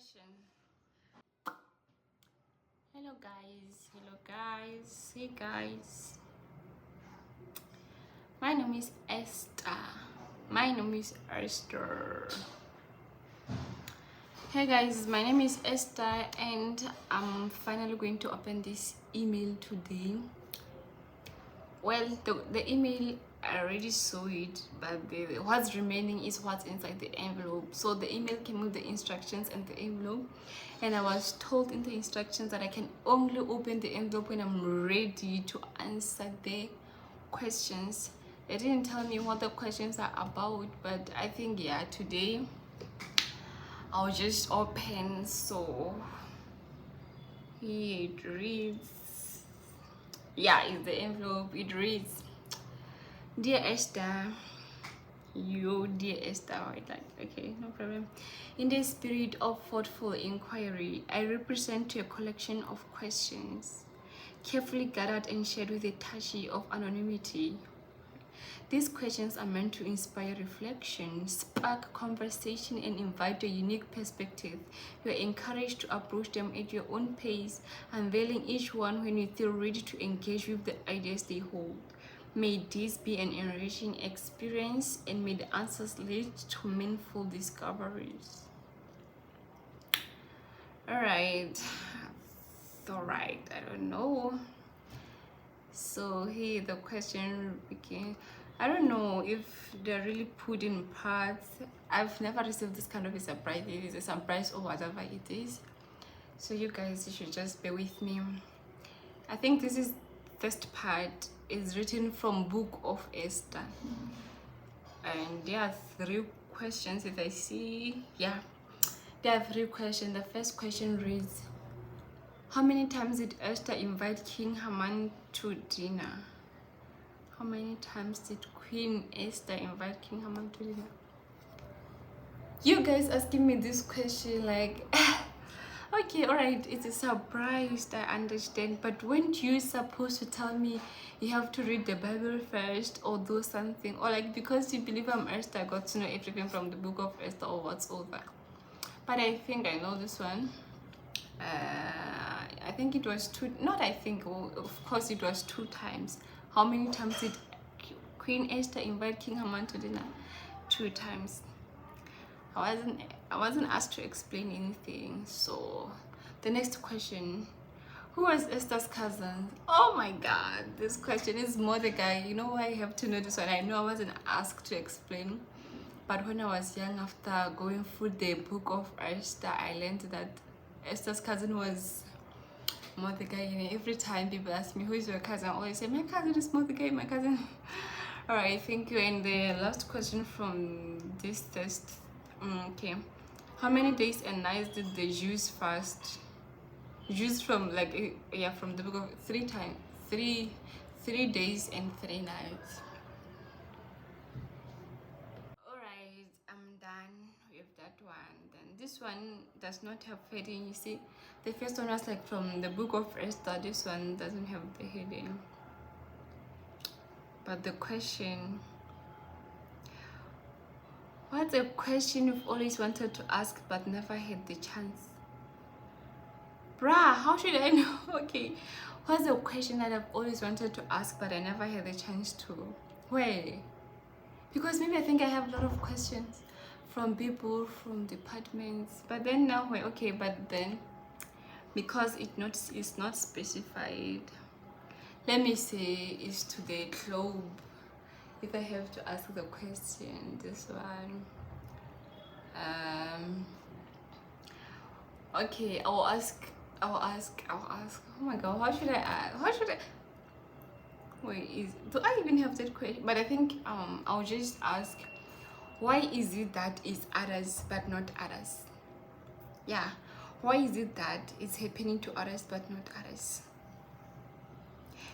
Question. Hello guys, hey guys. My name is Esther. Hey guys, my name is Esther and I'm finally going to open this email today. Well, the email, I already saw it, but what's remaining is what's inside the envelope. So the email came with the instructions and the envelope, and I was told in the instructions that I can only open the envelope when I'm ready to answer the questions. They didn't tell me what the questions are about, but I think, yeah, today I'll just open. So here it reads, yeah, it's the envelope. It reads, Dear Esther, dear Esther, right? Like, okay, no problem. In the spirit of thoughtful inquiry, I represent a collection of questions, carefully gathered and shared with a touch of anonymity. These questions are meant to inspire reflection, spark conversation, and invite a unique perspective. You are encouraged to approach them at your own pace, unveiling each one when you feel ready to engage with the ideas they hold. May this be an enriching experience, and may the answers lead to meaningful discoveries. Alright, I don't know. So here the question begins. I don't know if they're really put in parts. I've never received this kind of a surprise. It is a surprise or whatever it is. So you guys, you should just bear with me. I think this is first part is written from Book of Esther. And there are 3 questions if I see. Yeah, there are 3 questions. The first question reads, how many times did Esther invite King Haman to dinner? How many times did Queen Esther invite King Haman to dinner? You guys asking me this question like, okay, alright, it's a surprise, I understand, but weren't you supposed to tell me you have to read the Bible first or do something? Or like, because you believe I'm Esther, I got to know everything from the Book of Esther or whatsoever. But I think I know this one. I think it was 2, not I think, well, of course it was 2 times. How many times did Queen Esther invite King Haman to dinner? 2 times. I wasn't asked to explain anything. So the next question, who was Esther's cousin? Oh my god, this question is Mordecai. You know why I have to know this one? I know I wasn't asked to explain, but when I was young, after going through the Book of Esther, I learned that Esther's cousin was Mordecai. And every time people ask me who is your cousin, I always say my cousin is Mordecai, my cousin. All right, thank you. And the last question from this test, okay, how many days and nights did the Jews fast? Jews from like, yeah, from the book of 3 times, 3 days and 3 nights. Alright, I'm done with that one. Then this one does not have heading. You see, the first one was like from the Book of Esther. This one doesn't have the heading. But the question, what's a question you've always wanted to ask but never had the chance? Bruh, how should I know? Okay, what's a question that I've always wanted to ask but I never had the chance to? Where? Because maybe I think I have a lot of questions from people, from departments, but then now we're okay. But then because it's not specified, let me say it's to the globe. If I have to ask the question, this one, okay, I'll ask. Oh my god, how should I wait, do I even have that question? But I think I'll just ask, why is it that it's others but not others? Yeah, why is it that it's happening to others but not others?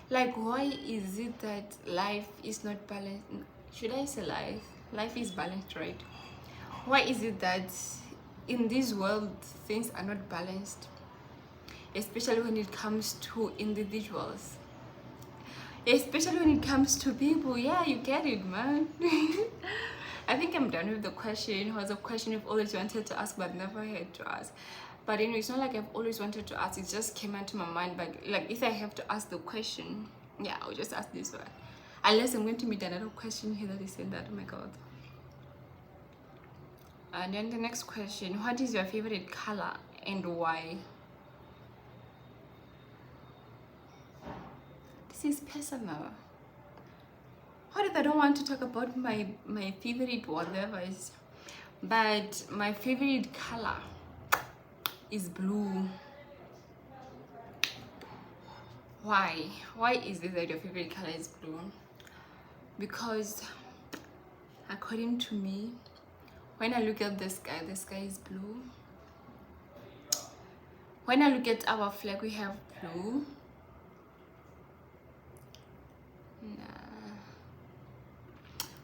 Like, why is it that life is not balanced? Should I say life is balanced, right? Why is it that in this world things are not balanced, especially when it comes to individuals, especially when it comes to people? Yeah, you get it, man. I think I'm done with the question. It was a question I've always wanted to ask but never had to ask. But anyway, it's not like I've always wanted to ask, it just came into my mind. But like, if I have to ask the question, yeah, I'll just ask this one. Unless I'm going to meet another question here that is saying that, oh my god. And then the next question, what is your favorite color and why? This is personal. What if I don't want to talk about my favorite whatever is? But my favorite color is blue. Why is it that your favorite color is blue? Because according to me, when I look at the sky is blue. When I look at our flag, we have blue. Nah.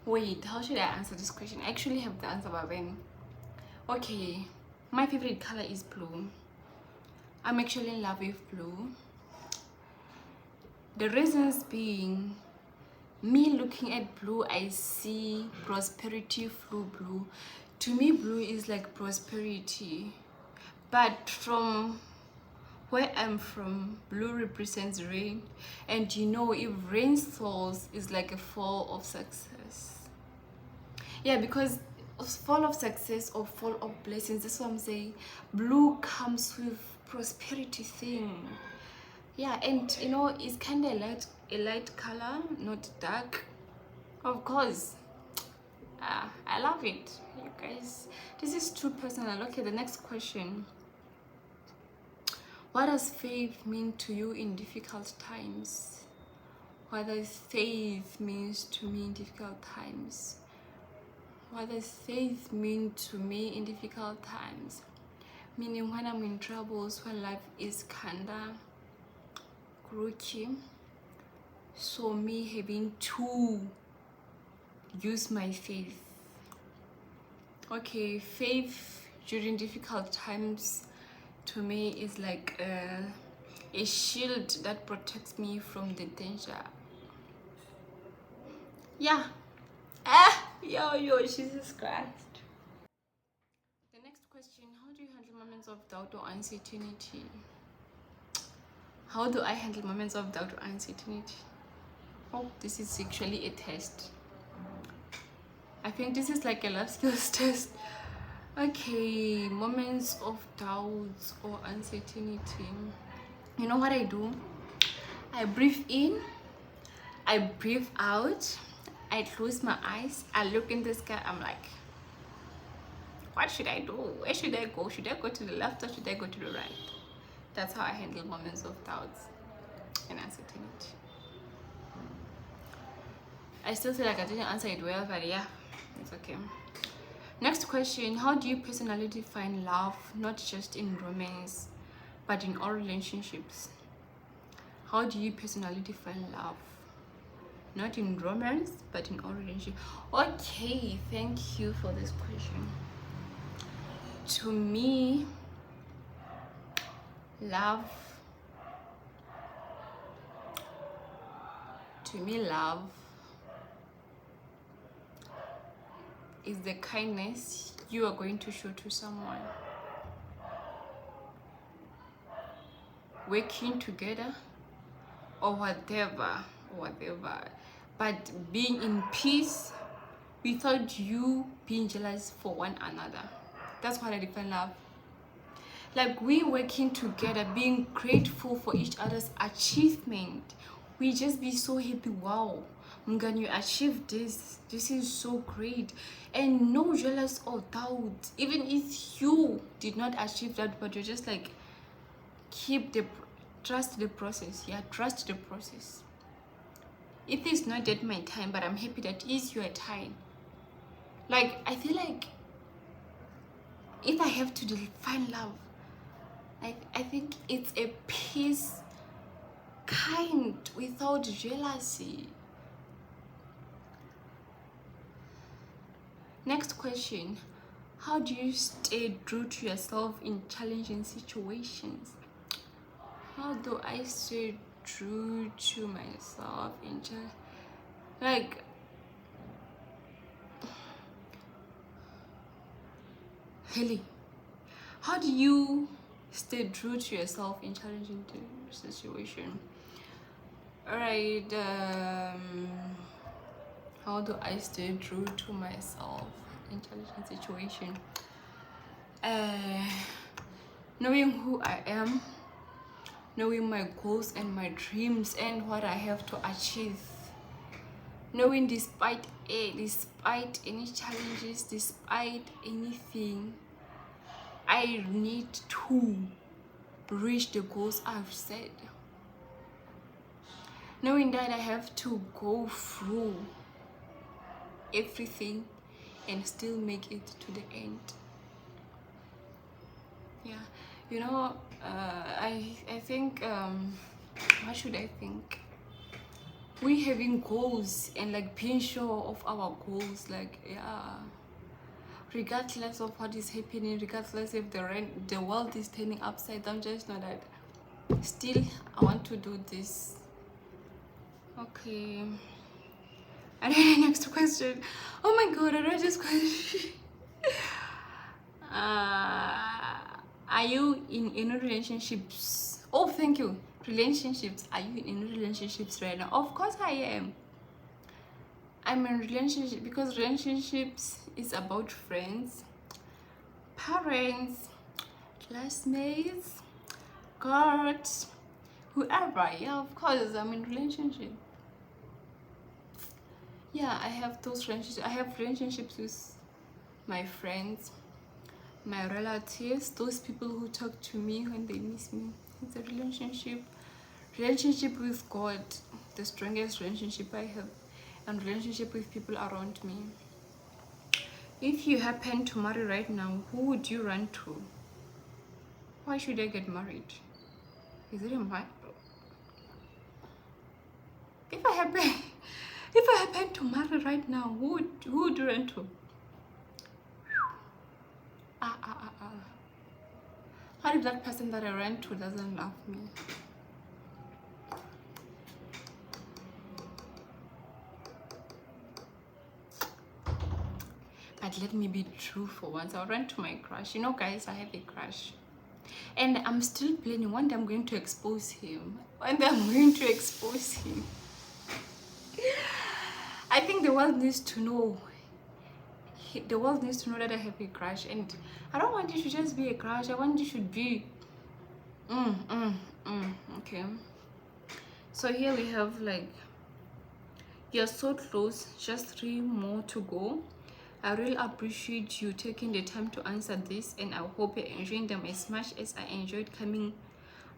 Wait, how should I answer this question? I actually have the answer, but then okay, my favorite color is blue. I'm actually in love with blue. The reasons being, me looking at blue, I see prosperity through blue. To me, blue is like prosperity. But from where I'm from, blue represents rain. And you know, if rain falls, it's like a fall of success. Yeah, because fall of success or fall of blessings, that's what I'm saying. Blue comes with prosperity thing. Yeah, and you know, it's kind of a light color, not dark. Of course, I love it. You guys, this is too personal. Okay, the next question. What does faith mean to you in difficult times? What does faith means to me in difficult times? What does faith mean to me in difficult times? Meaning when I'm in troubles, when life is kinda crooked, so me having to use my faith. Okay, faith during difficult times to me is like a shield that protects me from the danger. Yeah. Yo, Jesus Christ. The next question, how do you handle moments of doubt or uncertainty? How do I handle moments of doubt or uncertainty? Oh, this is actually a test. I think this is like a life skills test. Okay, moments of doubt or uncertainty. You know what I do? I breathe in, I breathe out, I close my eyes, I look in the sky, I'm like, what should I do? Where should I go? Should I go to the left or should I go to the right? That's how I handle moments of doubt and uncertainty. I still feel like I didn't answer it well, but yeah, it's okay. Next question, how do you personally define love, not just in romance, but in all relationships? How do you personally define love? Not in romance, but in all relationships. Okay, thank you for this question. To me, love is the kindness you are going to show to someone. Working together or whatever, but being in peace without you being jealous for one another. That's what I define love. Like we working together, being grateful for each other's achievement. We just be so happy. Wow, Mgan, you achieved this. This is so great. And no jealous or doubt. Even if you did not achieve that, but you're just like, trust the process. Yeah, trust the process. It is not yet my time, but I'm happy that is your time. Like, I feel like if I have to define love, I think it's a peace, kind, without jealousy. Next question, how do you stay true to yourself in challenging situations? How do I stay true to myself in like Haley, how do you stay true to yourself in challenging situation? All right. How do I stay true to myself in challenging situation? Uh, Knowing who I am, knowing my goals and my dreams and what I have to achieve, knowing despite any challenges, despite anything, I need to reach the goals I've set. Knowing that I have to go through everything and still make it to the end. Yeah, you know, I think what should I think? We having goals and like being sure of our goals, like, yeah, regardless of what is happening, regardless if the world is turning upside down, just know that still I want to do this. Okay. And then next question. Oh my god, I read this question. Are you in any relationships? Oh, thank you. Relationships. Are you in any relationships right now? Of course I am. I'm in relationship because relationships is about friends, parents, classmates, guards, whoever. Yeah, of course I'm in relationship. Yeah, I have those relationships. I have relationships with my friends, my relatives, those people who talk to me when they miss me. It's a relationship with God, the strongest relationship I have, and relationship with people around me. If you happen to marry right now, who would you run to? Why should I get married? Is it a matter? If I happen to marry right now, who would you run to? What if that person that I ran to doesn't love me? But let me be true for once. I'll run to my crush. You know, guys, I have a crush. And I'm still planning. One day I'm going to expose him. One day I'm going to expose him. I think the world needs to know. The world needs to know that I have a crush. And I don't want it to just be a crush. I want it to be... Okay. So here we have like... You're so close. Just 3 more to go. I really appreciate you taking the time to answer this, and I hope you're enjoying them as much as I enjoyed coming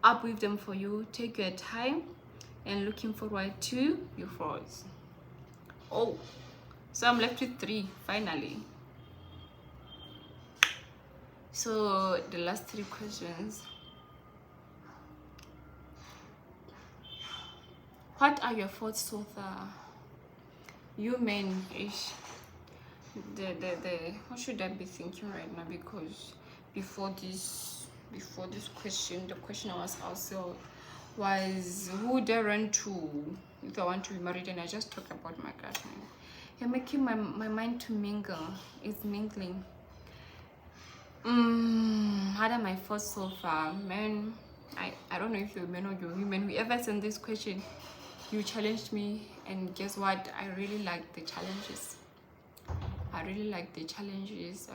up with them for you. Take your time and looking forward to your frogs. Oh, so I'm left with 3 finally. So the last 3 questions. What are your thoughts so far? You men-ish. What should I be thinking right now? Because before this question, the question I was also was, who would I run to if I want to be married? And I just talked about my crush. You're making my mind to mingle. It's mingling. What are my thoughts so far? Man, I don't know if you're a man or you're a woman. Whoever sent this question, you challenged me, and guess what? I really like the challenges. I really like the challenges.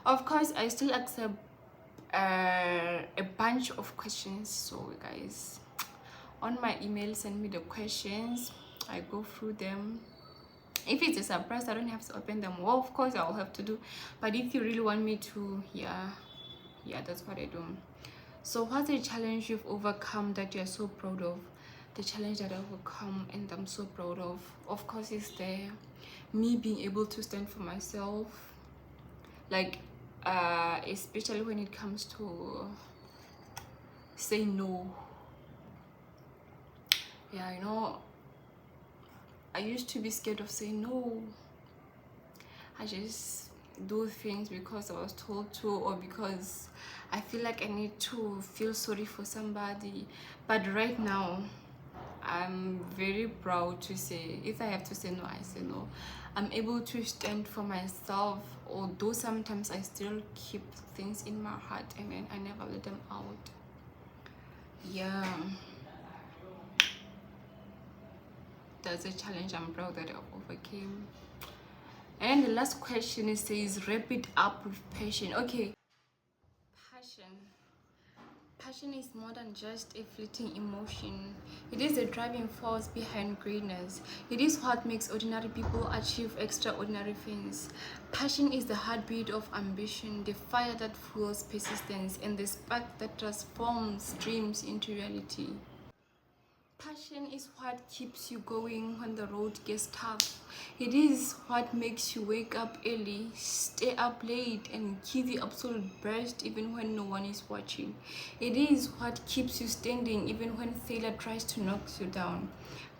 Of course, I still accept a bunch of questions. So guys, on my email, send me the questions. I go through them. If it's a surprise, I don't have to open them. Well, of course, I'll have to do. But if you really want me to, yeah, that's what I do. So what's a challenge you've overcome that you're so proud of? The challenge that I've overcome and I'm so proud of course, is there. Me being able to stand for myself, like especially when it comes to saying no. Yeah, you know, I used to be scared of saying no. I just do things because I was told to, or because I feel like I need to feel sorry for somebody. But right now, I'm very proud to say, if I have to say no, I say no. I'm able to stand for myself, although sometimes I still keep things in my heart and then I never let them out. Yeah, that's a challenge I'm proud that I overcame. And the last question is says wrap it up with passion. Okay, passion. Passion is more than just a fleeting emotion. It is the driving force behind greatness. It is what makes ordinary people achieve extraordinary things. Passion is the heartbeat of ambition, the fire that fuels persistence, and the spark that transforms dreams into reality. Passion is what keeps you going when the road gets tough. It is what makes you wake up early, stay up late, and give the absolute best even when no one is watching. It is what keeps you standing even when failure tries to knock you down.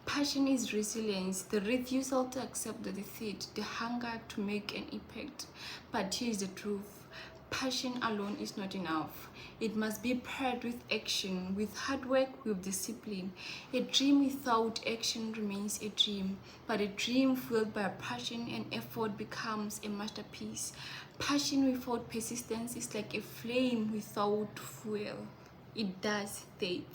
Passion is resilience, the refusal to accept the defeat, the hunger to make an impact. But here's the truth. Passion alone is not enough. It must be paired with action, with hard work, with discipline. A dream without action remains a dream, but a dream fueled by passion and effort becomes a masterpiece. Passion without persistence is like a flame without fuel. It does fade.